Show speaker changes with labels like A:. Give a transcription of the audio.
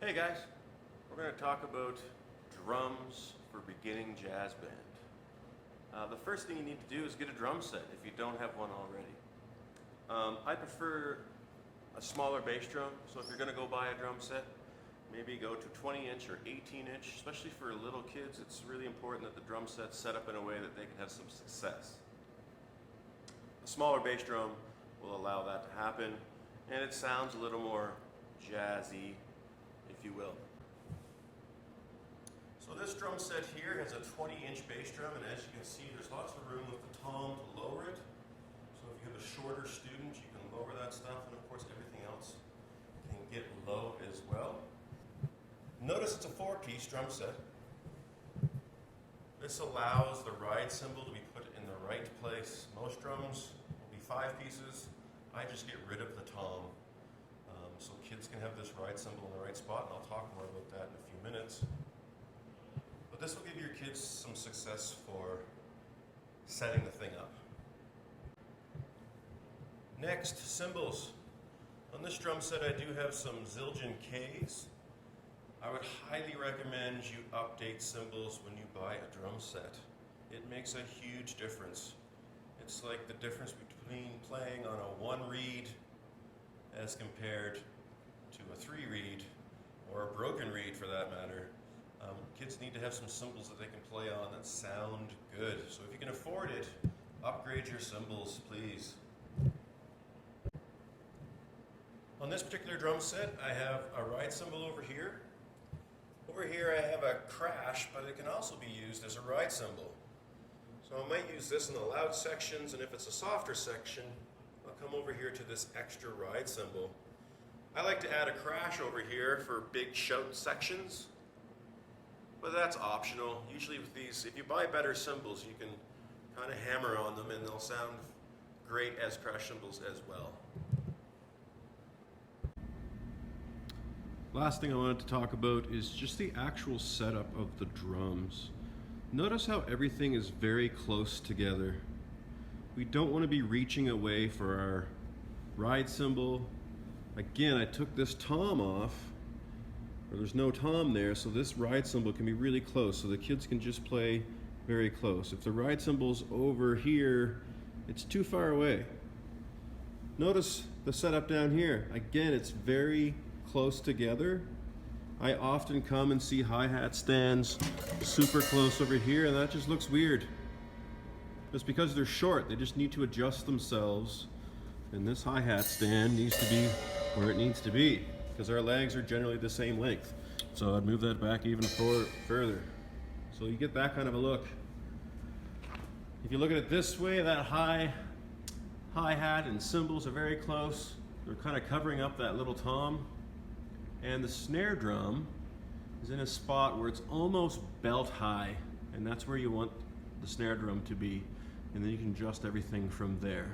A: Hey guys, we're going to talk about drums for beginning jazz band. The first thing you need to do is get a drum set if you don't have one already. I prefer a smaller bass drum, so if you're going to go buy a drum set, maybe go to 20-inch or 18-inch. Especially for little kids, it's really important that the drum set's set up in a way that they can have some success. A smaller bass drum will allow that to happen, and it sounds a little more jazzy, if you will. So this drum set here has a 20-inch bass drum, and as you can see, there's lots of room with the tom to lower it. So if you have a shorter student, you can lower that stuff, and of course everything else can get low as well. Notice it's a 4-piece drum set. This allows the ride cymbal to be put in the right place. Most drums will be 5 pieces. I just get rid of the tom. So kids can have this ride cymbal in the right spot, and I'll talk more about that in a few minutes. But this will give your kids some success for setting the thing up. Next, cymbals. On this drum set I do have some Zildjian Ks. I would highly recommend you update cymbals when you buy a drum set. It makes a huge difference. It's like the difference between playing on a 1-reed as compared to a 3-reed, or a broken reed for that matter. Kids need to have some cymbals that they can play on that sound good. So if you can afford it, upgrade your cymbals, please. On this particular drum set, I have a ride cymbal over here. Over here I have a crash, but it can also be used as a ride cymbal. So I might use this in the loud sections, and if it's a softer section, I'll come over here to this extra ride cymbal. I like to add a crash over here for big shout sections, but that's optional. Usually with these, if you buy better cymbals, you can kind of hammer on them and they'll sound great as crash cymbals as well.
B: Last thing I wanted to talk about is just the actual setup of the drums. Notice how everything is very close together. We don't want to be reaching away for our ride cymbal. Again, I took this tom off, or there's no tom there, so this ride cymbal can be really close, so the kids can just play very close. If the ride cymbal's over here, it's too far away. Notice the setup down here. Again, it's very close together. I often come and see hi-hat stands super close over here, and that just looks weird. It's because they're short. They just need to adjust themselves, and this hi-hat stand needs to be where it needs to be, because our legs are generally the same length. So I'd move that back even further. So you get that kind of a look. If you look at it this way, that hi-hat and cymbals are very close. They're kind of covering up that little tom. And the snare drum is in a spot where it's almost belt high, and that's where you want the snare drum to be. And then you can adjust everything from there.